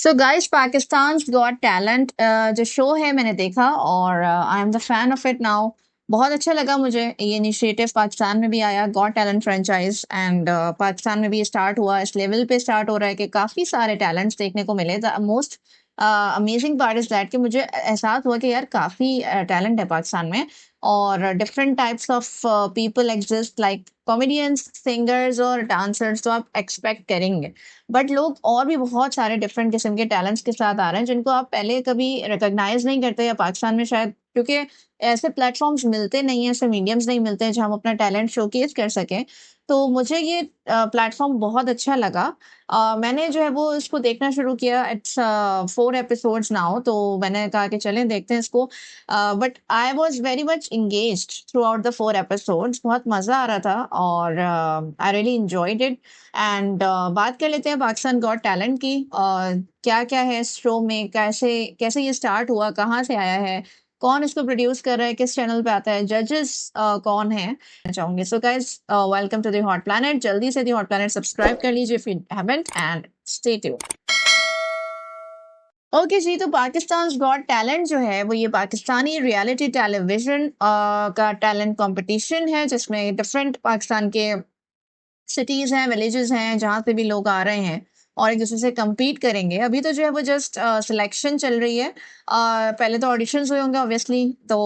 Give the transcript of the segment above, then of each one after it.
So guys Pakistan Got Talent जो show है मैंने देखा और I am the fan of it now. बहुत अच्छा लगा मुझे ये इनिशिएटिव पाकिस्तान में भी आया got talent franchise and Pakistan में भी ये स्टार्ट हुआ इस लेवल पे स्टार्ट हो रहा है कि काफ़ी सारे टैलेंट्स देखने को मिले। The most amazing part is that कि मुझे एहसास हुआ कि यार काफ़ी टैलेंट है पाकिस्तान में और different types of people exist like comedians singers और डांसर्स तो आप एक्सपेक्ट करेंगे। बट लोग और भी बहुत सारे डिफरेंट किस्म के टैलेंट्स के साथ आ रहे हैं जिनको आप पहले कभी रिकॉग्नाइज नहीं करते या पाकिस्तान में शायद क्योंकि ऐसे प्लेटफॉर्म्स मिलते नहीं हैं, ऐसे मीडियम्स नहीं मिलते हैं जहाँ हम अपना टैलेंट शोकेस कर सकें। तो मुझे ये प्लेटफॉर्म बहुत अच्छा लगा। मैंने जो है वो इसको देखना शुरू किया। इट्स 4 एपिसोड्स नाउ, तो मैंने कहा कि चलें देखते हैं इसको। But I was very much engaged through out the 4 episodes. बहुत मज़ा आ रहा था और I really enjoyed it. And बात कर लेते हैं पाकिस्तान गॉट टैलेंट की। क्या-क्या है इस शो में? कैसे कैसे ये स्टार्ट हुआ? कहाँ से आया है? कौन इसको प्रोड्यूस कर रहा है? किस चैनल पे आता है? जजेस कौन हैं? चाहूँगी। So guys welcome to the Hot Planet. जल्दी से द हॉट प्लैनेट सब्सक्राइब कर लीजिए if you haven't and stay tuned. Okay जी, तो पाकिस्तान गॉट टैलेंट जो है वो ये पाकिस्तानी रियलिटी टेलीविज़न का टैलेंट कॉम्पिटिशन है जिसमें डिफरेंट पाकिस्तान के सिटीज़ हैं, विलेजेस हैं, जहाँ से भी लोग आ रहे हैं और एक-दूसरे से कम्पीट करेंगे। अभी तो जो है वो जस्ट सिलेक्शन चल रही है। पहले तो ऑडिशंस हुए होंगे ऑब्वियसली। तो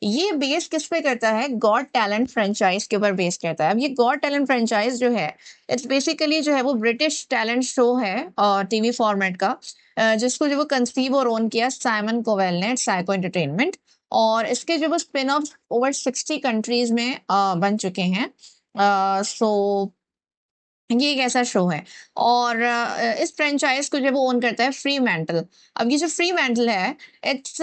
ये बेस किस पे करता है? गॉट टैलेंट फ्रेंचाइज़ के ऊपर बेस करता है। अब ये गॉट टैलेंट फ्रेंचाइज़ जो है, इट्स बेसिकली जो है वो ब्रिटिश टैलेंट शो है टीवी फॉर्मेट का, जिसको जो वो कंसीव और ओन किया साइमन कोवेल ने, साइको एंटरटेनमेंट। और इसके जो वो स्पिन ऑफ ओवर 60 कंट्रीज़ में बन चुके हैं। सो ये एक ऐसा शो है और इस फ्रेंचाइज को जो है वो ओन करता है फ्री मैंटल। अब ये जो फ्री मैंटल है, it's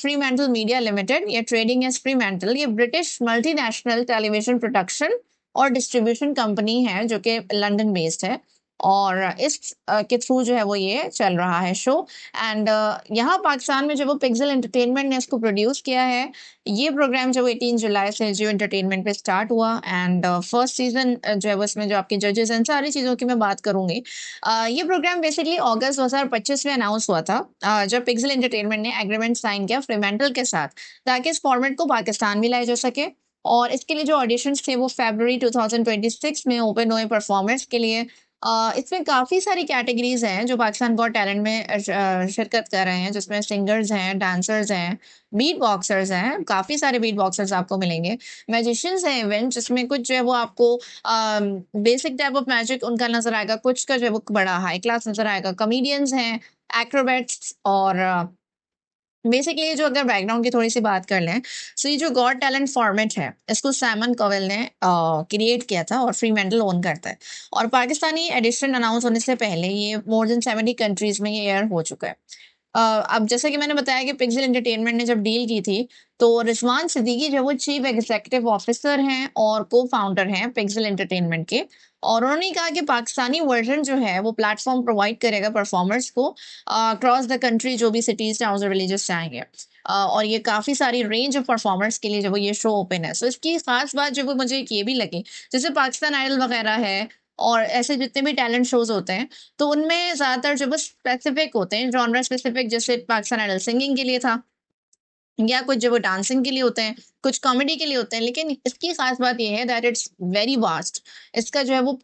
Fremantle media limited, ये ट्रेडिंग एज फ्री मैंटल। ये ब्रिटिश मल्टीनेशनल टेलीविजन प्रोडक्शन और डिस्ट्रीब्यूशन कंपनी है जो कि लंदन बेस्ड है और इस के थ्रू जो है वो ये चल रहा है शो। एंड यहाँ पाकिस्तान में जो वो पिक्सल एंटरटेनमेंट ने इसको प्रोड्यूस किया है। ये प्रोग्राम जो 18 जुलाई से जियो एंटरटेनमेंट पे स्टार्ट हुआ एंड फर्स्ट सीजन जो है वो इसमें जो आपके जजेस हैं सारी चीज़ों की मैं बात करूंगी। ये प्रोग्राम बेसिकली अगस्त 2025 में अनाउंस हुआ था, जब पिक्सल एंटरटेनमेंट ने एग्रीमेंट साइन किया फ्रीमेंटल के साथ ताकि इस फॉर्मेट को पाकिस्तान में लाया जा सके। और इसके लिए जो ऑडिशंस थे वो फरवरी 2026 में ओपन हुए परफॉर्मेंस के लिए। इसमें काफ़ी सारी कैटेगरीज हैं जो पाकिस्तान गॉट टैलेंट में शिरकत कर रहे हैं, जिसमें सिंगर्स हैं, डांसर्स हैं, बीट बॉक्सर्स हैं, काफ़ी सारे बीट बॉक्सर्स आपको मिलेंगे। मैजिशियंस हैं इवेन, जिसमें कुछ जो है वो आपको बेसिक टाइप ऑफ मैजिक उनका नज़र आएगा, कुछ का जो है वो बड़ा हाई क्लास नज़र आएगा। कॉमेडियंस हैं, एक्रोबैट्स और बेसिकली जो अगर बैकग्राउंड की थोड़ी सी बात कर लें, सो ये जो गॉट टैलेंट फॉर्मेट है इसको साइमन कॉवेल ने क्रिएट किया था और फ्री मेंटल ओन करता है। और पाकिस्तानी एडिशन अनाउंस होने से पहले ये मोर देन 70 कंट्रीज में ये एयर हो चुका है। अब जैसे कि मैंने बताया कि पिक्सल एंटरटेनमेंट ने जब डील की थी, तो रिजवान सिद्दीकी जो वो चीफ एग्जीक्यूटिव ऑफिसर हैं और को-फाउंडर हैं पिक्सल एंटरटेनमेंट के। और उन्होंने कहा कि पाकिस्तानी वर्जन जो है वो प्लेटफॉर्म प्रोवाइड करेगा परफॉर्मर्स को अक्रॉस द कंट्री, जो भी सिटीज टाउन्स और विलेजेस चाहेंगे। और ये काफ़ी सारी रेंज ऑफ परफॉर्मर्स के लिए जो वो ये शो ओपन है। सो इसकी खास बात जो वो मुझे एक ये भी लगी, जैसे पाकिस्तान आइडल वगैरह है और ऐसे जितने भी टैलेंट शोज होते हैं, तो उनमें ज़्यादातर जो बस स्पेसिफिक होते हैं, जॉनरा स्पेसिफिक, जैसे पाकिस्तान आइडल सिंगिंग के लिए था या कुछ जो वो डांसिंग के लिए होते हैं, कुछ कॉमेडी के लिए होते हैं। लेकिन इसकी खास बात ये है दैट इट्स वेरी वास्ट। इसका जो है वो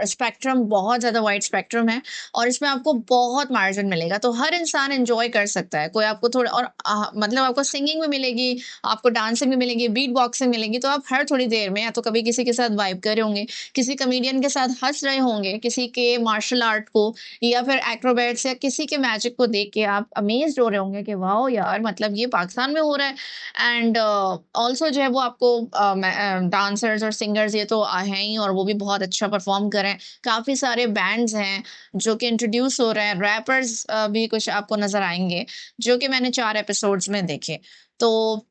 स्पेक्ट्रम बहुत ज़्यादा वाइड स्पेक्ट्रम है और इसमें आपको बहुत मार्जिन मिलेगा, तो हर इंसान एंजॉय कर सकता है। कोई आपको थोड़ा और मतलब आपको सिंगिंग में मिलेगी, आपको डांसिंग में मिलेगी, बीट बॉक्सिंग मिलेगी, तो आप हर थोड़ी देर में या तो कभी किसी के साथ वाइब कर रहे होंगे, किसी कमेडियन के साथ हंस रहे होंगे, किसी के मार्शल आर्ट को या फिर एक्रोबैट्स या किसी के मैजिक को देख के आप अमेज्ड हो रहे होंगे कि वाओ यार, मतलब ये पाकिस्तान में हो रहा है। एंड ऑल्सो जो है वो आपको डांसर्स और सिंगर्स ये तो हैं ही और वो भी बहुत अच्छा परफॉर्म कर रहे हैं। काफ़ी सारे बैंड्स हैं जो कि इंट्रोड्यूस हो रहे हैं, रैपर्स भी कुछ आपको नज़र आएंगे जो कि मैंने 4 एपिसोड्स में देखे। तो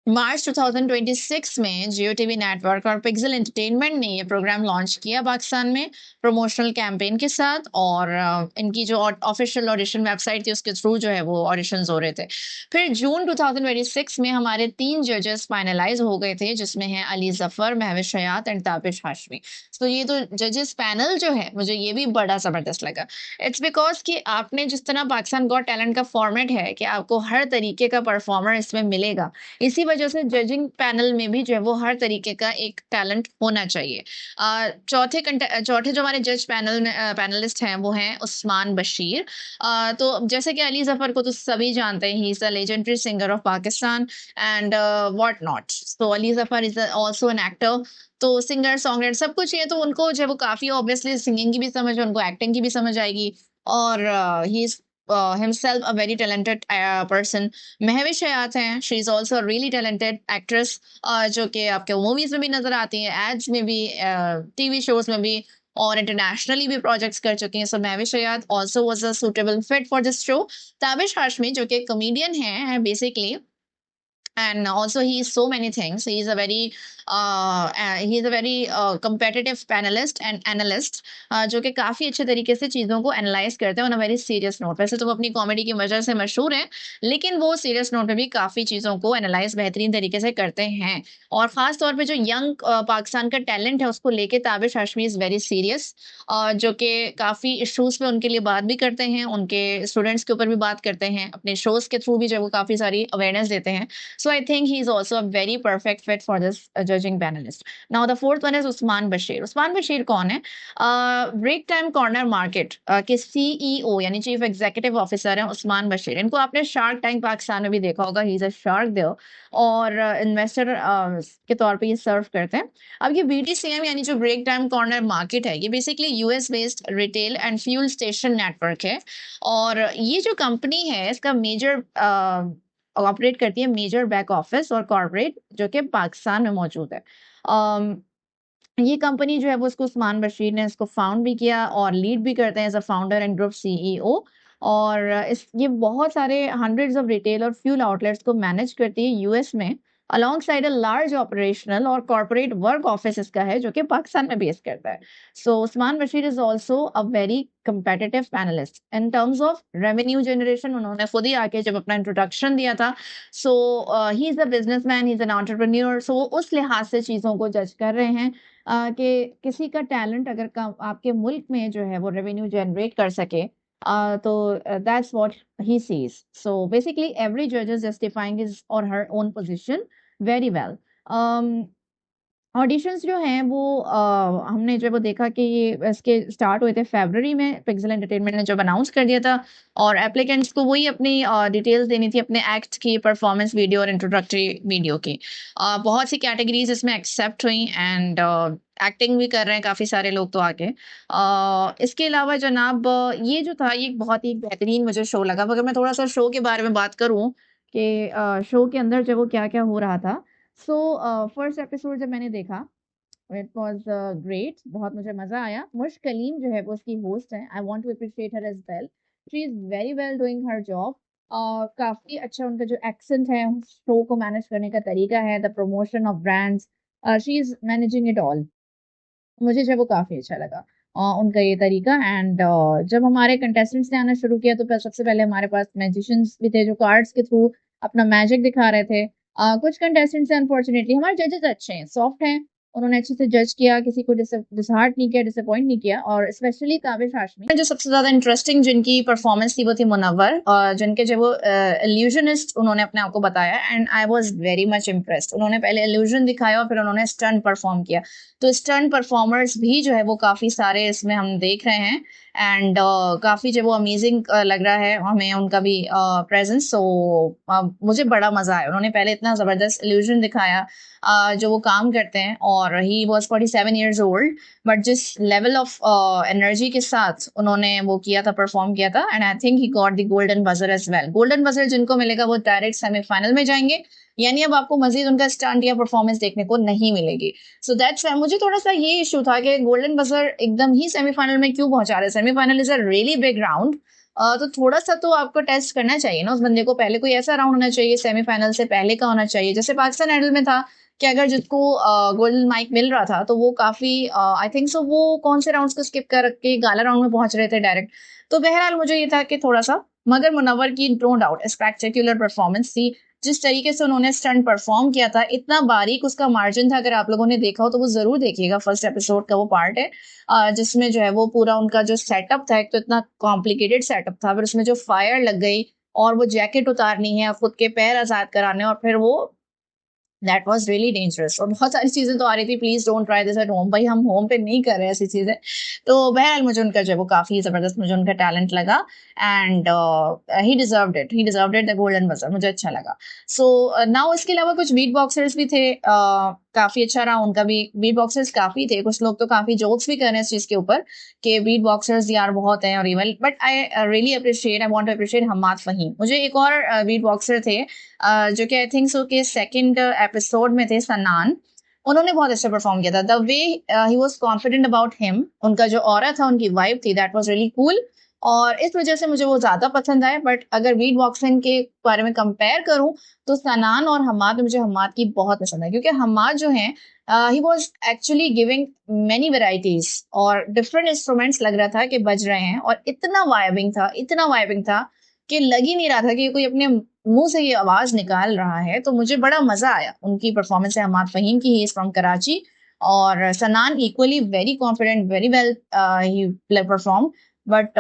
मार्च 2026 में जियो टीवी नेटवर्क और पिक्सल एंटरटेनमेंट ने ये प्रोग्राम लॉन्च किया पाकिस्तान में प्रमोशनल कैंपेन के साथ। और इनकी जो ऑफिशियल ऑडिशन वेबसाइट थी उसके थ्रू जो है वो ऑडिशंस हो रहे थे। फिर जून 2026 में हमारे 3 जजेस फाइनलाइज हो गए थे, जिसमें हैं अली जफर, महविश हयात एंड ताबिश हाशमी। तो ये तो जजेस पैनल जो है, मुझे ये भी बड़ा जबरदस्त लगा। इट्स बिकॉज कि आपने जिस तरह पाकिस्तान गॉट टैलेंट का फॉर्मेट है कि आपको हर तरीके का परफॉर्मर इसमें मिलेगा, इसी वजह से जजिंग पैनल में भी जो है वो हर तरीके का एक टैलेंट होना चाहिए। चौथे जो हमारे जज पैनल में पैनलिस्ट हैं वो हैं उस्मान बशीर। तो जैसे कि अली जफर को तो सभी जानते हैं, he is a legendary singer of Pakistan and what not. तो Ali Zafar is also an actor, तो सिंगर सॉन्ग सब कुछ है, तो उनको जो है वो काफी ऑब्वियसली सिंगिंग की भी समझ है, उनको एक्टिंग की भी समझ आएगी। और he is himself a very talented person। Mehwish Hayat हैं, she is also really talented actress, जो कि आपके मूवीज में भी नजर आती हैं, एड्स में भी, टीवी शोज में भी, और इंटरनेशनली भी प्रोजेक्ट्स कर चुकी हैं। So Mehwish Hayat also was a suitable fit for this show. Tabish Hashmi जो कि कॉमेडियन है basically, and also he is so many things. He is a very competitive panelist and analyst, जो कि काफी अच्छे तरीके से चीजों को एनालाइज करते हैं on a very serious note. वैसे तो वो अपनी कॉमेडी की वजह से मशहूर हैं, लेकिन वो सीरियस नोट पे भी काफी चीजों को एनालाइज बेहतरीन तरीके से करते हैं। और खास तौर पे जो यंग पाकिस्तान का टैलेंट है उसको लेके Tabish Hashmi is very serious, जो कि काफी इश्यूज पे उनके लिए बात भी करते हैं, उनके स्टूडेंट्स के ऊपर भी बात करते हैं, अपने शोज के थ्रू भी जो है वो काफी सारी अवेयरनेस देते हैं। So I think he's also a very perfect fit for this judging panelist. Now the fourth one is Usman Bashir. Usman Bashir कौन है? ब्रेक टाइम कॉर्नर मार्केट के सीईओ यानी चीफ एग्जीक्यूटिव ऑफिसर हैं उस्मान बशीर। इनको आपने shark tank Pakistan में भी देखा होगा, he is a shark there, और इन्वेस्टर के तौर पे ये सर्व करते हैं। अब ये बीटीसीएम यानी जो ब्रेक टाइम कॉर्नर मार्केट है, ये basically US based retail and fuel station network है। और ये जो कंपनी है इसका मेजर ऑपरेट करती है मेजर बैक ऑफिस और कॉर्पोरेट, जो कि पाकिस्तान में मौजूद है। अम, ये कंपनी जो है वो उसको उस्मान बशीर ने इसको फाउंड भी किया और लीड भी करते हैं as a founder and group CEO. और इस ये बहुत सारे हंड्रेड्स ऑफ रिटेल और फ्यूल आउटलेट्स को मैनेज करती है यूएस में, अलोंगसाइड अ लार्ज ऑपरेशनल और कॉर्पोरेट वर्क ऑफिस इसका है, जो कि पाकिस्तान में बेस करता है। So Usman Bashir is also a very competitive panelist in terms of revenue generation। उन्होंने खुद ही आके जब अपना इंट्रोडक्शन दिया था, so he is a businessman, he is an entrepreneur. So उस लिहाज से चीज़ों को जज कर रहे हैं कि किसी का टैलेंट अगर आपके मुल्क में जो है वो रेवेन्यू जनरेट कर सके, तो that's what he sees. So basically every जज इज जस्टिफाइंग हिज और her own position very well. Auditions जो हैं वो हमने जो है वो देखा कि ये इसके स्टार्ट हुए थे फरवरी में, पिक्सल एंटरटेनमेंट ने जब अनाउंस कर दिया था, और एप्लीकेंट्स को वही अपनी डिटेल्स देनी थी अपने एक्ट की, परफॉर्मेंस वीडियो और इंट्रोडक्टरी वीडियो की। बहुत सी कैटेगरीज इसमें एक्सेप्ट हुई एंड एक्टिंग भी कर रहे हैं काफ़ी सारे लोग तो आके। इसके अलावा जनाब ये जो था ये एक बहुत ही बेहतरीन मुझे शो लगा। मगर मैं थोड़ा सा शो के बारे में बात करूँ कि शो के अंदर जो वो क्या क्या हो रहा था। सो फर्स्ट एपिसोड जब मैंने देखा, इट वाज ग्रेट, बहुत मुझे मजा आया। मुश कलीम जो है वो उसकी होस्ट है, I want to appreciate her as well, she is very well doing her job. काफी अच्छा उनका जो एक्सेंट है, शो को मैनेज करने का तरीका है, the promotion of brands, she is managing it all. मुझे जो है वो काफी अच्छा लगा उनका ये तरीका। एंड जब हमारे कंटेस्टेंट्स ने आना शुरू किया तो सबसे पहले हमारे पास मैजिशियंस भी थे जो कार्ड्स के थ्रू अपना मैजिक दिखा रहे थे। कुछ कंटेस्टेंट्स अनफॉर्चुनेटली, हमारे जजेस अच्छे हैं, सॉफ्ट हैं, उन्होंने अच्छे से जज किया, किसी को डिसहार्ट नहीं किया, डिसअपॉइंट नहीं किया। और स्पेशली ताबिश हाशमी जो सबसे ज्यादा इंटरेस्टिंग जिनकी परफॉर्मेंस थी वो थी मुनव्वर, जिनके जो वो इल्यूजनिस्ट उन्होंने अपने आप को बताया, and I was very much impressed. उन्होंने पहले इल्यूजन दिखाया और फिर उन्होंने स्टंट परफॉर्म किया। तो स्टंट परफॉर्मर्स भी जो है वो काफी सारे इसमें हम देख रहे हैं, एंड काफी जो वो अमेजिंग लग रहा है हमें उनका भी प्रेजेंस। सो मुझे बड़ा मजा आया, उन्होंने पहले इतना जबरदस्त इल्यूजन दिखाया जो वो काम करते हैं। और he was 47 years old, but जिस लेवल ऑफ एनर्जी के साथ उन्होंने वो किया था, परफॉर्म किया था, and I think he got the golden buzzer as well. Golden buzzer जिनको मिलेगा वो डायरेक्ट सेमीफाइनल में जाएंगे, यानी अब आपको मजीद उनका स्टंट या परफॉर्मेंस देखने को नहीं मिलेगी। सो दैट्स मुझे थोड़ा सा ये इशू था कि गोल्डन बजर एकदम ही सेमीफाइनल में क्यों पहुंचा रहे। Semifinal is a really big round, तो थोड़ा-सा तो आपको टेस्ट करना चाहिए ना उस बंदे को, पहले कोई ऐसा राउंड होना चाहिए सेमीफाइनल से पहले का होना चाहिए। जैसे पाकिस्तान आइडल में था कि अगर जिसको गोल्डन माइक मिल रहा था तो वो काफ़ी आई थिंक सो वो कौन से राउंड्स को स्किप कर के गाला राउंड में पहुँच रहे थे डायरेक्ट। तो बहरहाल मुझे ये था कि थोड़ा-सा मगर मुनव्वर की नो डाउट स्पेक्टेक्युलर परफॉर्मेंस थी। जिस तरीके से उन्होंने स्टंट परफॉर्म किया था, इतना बारीक उसका मार्जिन था, अगर आप लोगों ने देखा हो तो वो ज़रूर देखिएगा, फर्स्ट एपिसोड का वो पार्ट है जिसमें जो है वो पूरा उनका जो सेटअप था, एक तो इतना कॉम्प्लिकेटेड सेटअप था, फिर उसमें जो फायर लग गई और वो जैकेट उतारनी है, खुद के पैर आज़ाद कराने और फिर वो दैट वाज़ रियली डेंजरस और बहुत सारी चीज़ें तो आ रही थी, please don't try this at home. भाई हम होम पे नहीं कर रहे हैं ऐसी चीज़ें। तो बहरहाल मुझे उनका जो है वो काफ़ी ज़बरदस्त मुझे उनका टैलेंट लगा and he deserved it the golden buzzer मुझे अच्छा लगा। सो नाउ इसके अलावा कुछ बीट बॉक्सर्स भी थे काफ़ी अच्छा रहा उनका भी, बीट बॉक्सर्स काफ़ी थे, कुछ लोग तो काफ़ी जोक्स भी कर रहे हैं इस चीज़ के ऊपर कि बीट बॉक्सर्स यार बहुत हैं और even but I really appreciate I want to appreciate Hammad Fahim. मुझे एक और बीट बॉक्सर थे जो कि आई थिंक सो के सेकंड एपिसोड में थे सनान, उन्होंने बहुत अच्छा परफॉर्म किया था। The way he was confident about him, उनका जो ऑरा था, उनकी वाइब थी, दैट वाज रियली कूल और इस वजह से मुझे वो ज़्यादा पसंद आए। बट अगर बीट बॉक्सिंग के बारे में कंपेयर करूँ तो सनान और हम्माद में मुझे हम्माद की बहुत पसंद है क्योंकि हम्माद जो हैं he was actually giving many varieties और डिफरेंट इंस्ट्रूमेंट्स लग रहा था कि बज रहे हैं और इतना वाइबिंग था कि लग ही नहीं रहा था कि कोई अपने मुँह से ये आवाज़ निकाल रहा है, तो मुझे बड़ा मज़ा आया उनकी परफ़ॉर्मेंस है हम्माद फ़हीम की, ही इज़ फ्रॉम कराची और सनान equally very confident, very well he perform but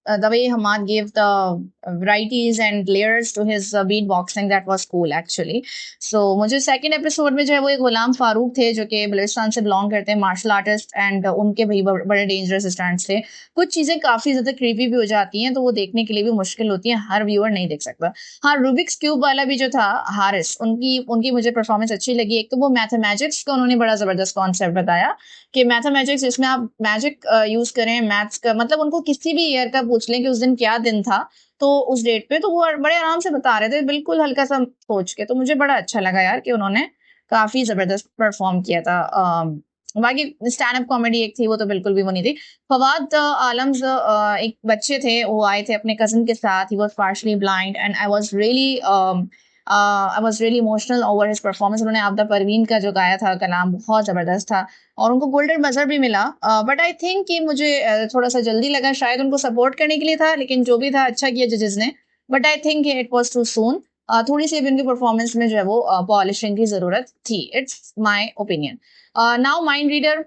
the way Hamad gave the varieties and layers to his beatboxing that was cool actually. So मुझे सेकंड एपिसोड में जो है वो एक गुलाम फारूक थे जो कि बलूचिस्तान से बिलोंग करते हैं, मार्शल आर्टिस्ट एंड उनके भी बड़े डेंजरस स्टंट्स थे। कुछ चीज़ें काफ़ी ज़्यादा क्रीपी भी हो जाती हैं तो वो देखने के लिए भी मुश्किल होती हैं, हर व्यूअर नहीं देख सकता। हाँ, रूबिक्स क्यूब वाला भी जो था हारिस, उनकी उनकी मुझे परफॉर्मेंस अच्छी लगी। एक तो वो मैथमेटिक्स का उन्होंने बड़ा ज़बरदस्त कॉन्सेप्ट बताया कि मैथमेटिक्स जिसमें आप मैजिक यूज़ करें, मैथ्स का मतलब उनको किसी भी ईयर का पूछ लें कि उस दिन क्या दिन था, तो उस डेट पे तो वो बड़े आराम से बता रहे थे, बिल्कुल हल्का-सा सोच के। तो मुझे बड़ा अच्छा लगा यार कि उन्होंने काफ़ी ज़बरदस्त परफ़ॉर्म किया था। बाकी स्टैंड अप कॉमेडी एक थी, वो तो बिल्कुल भी वो नहीं थी। फवाद आलम्स एक बच्चे थे, वो आए थे अपने कज़िन के साथ, he was partially blind and I was really emotional over his performance. उन्होंने आबदा परवीन का जो गाया था कलाम, बहुत ज़बरदस्त था और उनको गोल्डन बज़र भी मिला। बट आई थिंक कि मुझे थोड़ा-सा जल्दी लगा, शायद उनको सपोर्ट करने के लिए था, लेकिन जो भी था अच्छा किया जजेस ने। But I think it was too soon. थोड़ी-सी अभी उनकी परफ़ॉर्मेंस में जो है वो पॉलिशिंग की ज़रूरत थी। It's my opinion. Now mind reader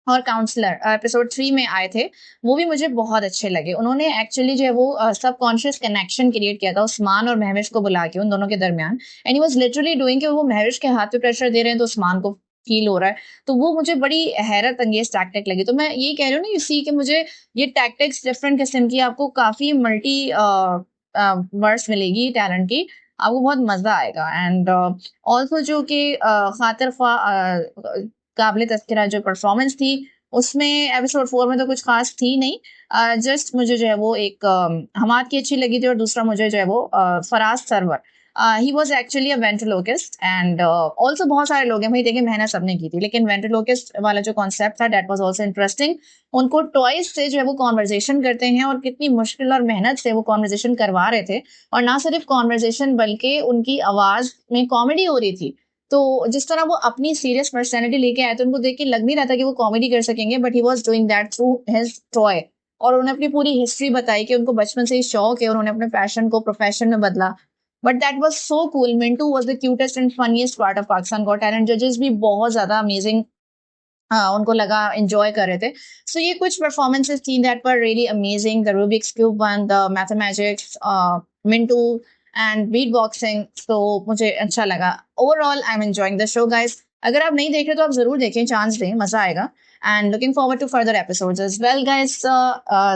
और काउंसलर एपिसोड 3 में आए थे, वो भी मुझे बहुत अच्छे लगे। उन्होंने एक्चुअली जो है वो सबकॉन्शियस कनेक्शन क्रिएट किया था उस्मान और महविश को बुला के उन दोनों के दरमियान and he was literally doing कि वो महविश के हाथ पे प्रेशर दे रहे हैं तो उस्मान को फ़ील हो रहा है। तो वो मुझे बड़ी हैरत अंगेज़ टैक्टिक लगी। तो मैं यही कह रही हूँ ना, यू सी कि मुझे ये टैक्टिक्स डिफरेंट किस्म की आपको काफ़ी मल्टी वर्ड्स मिलेगी टैलेंट की, आपको बहुत मज़ा आएगा एंड ऑल्सो जो कि खातिर ख्वाह काबिल तज़किरा जो परफ़ॉर्मेंस थी, उसमें एपिसोड 4 में तो कुछ ख़ास थी नहीं। जस्ट मुझे जो है वो एक हमाद की अच्छी लगी थी और दूसरा मुझे जो है वो Faraz Sarwar he was actually a ventriloquist and also बहुत सारे लोग हैं भाई, देखिए मेहनत सबने की थी, लेकिन वेंट्रिलोक्विस्ट वाला जो कॉन्सेप्ट था दैट वाज़ ऑल्सो इंटरेस्टिंग। उनको टॉयज़ से जो है वो कन्वर्सेशन करते हैं और कितनी मुश्किल और मेहनत से वो कन्वर्सेशन करवा रहे थे और ना सिर्फ़ कन्वर्सेशन बल्कि उनकी आवाज़ में कॉमेडी हो रही थी। तो जिस तरह वो अपनी सीरियस पर्सनैलिटी लेके आए थे, उनको देख के लग नहीं रहा था कि वो कॉमेडी कर सकेंगे, but he was doing that through his toy और उन्होंने अपनी पूरी हिस्ट्री बताई कि उनको बचपन से ही शौक है, उन्होंने अपने पैशन को प्रोफेशन में बदला। But that was so cool. Mintu was the cutest and funniest part of Pakistan Got talent. जजेस भी बहुत ज़्यादा अमेजिंग उनको लगा एन्जॉय कर रहे थे। सो ये कुछ परफॉर्मेंसेस थी that were really amazing. The Rubik's cube one, the mathematics, Mintu and beat boxing. So मुझे अच्छा लगा। Overall I am enjoying the show guys. अगर आप नहीं देख रहे तो आप ज़रूर देखें, चांस दें, मज़ा आएगा and looking forward to further episodes as well guys.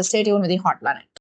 Stay tuned with the Hot planet.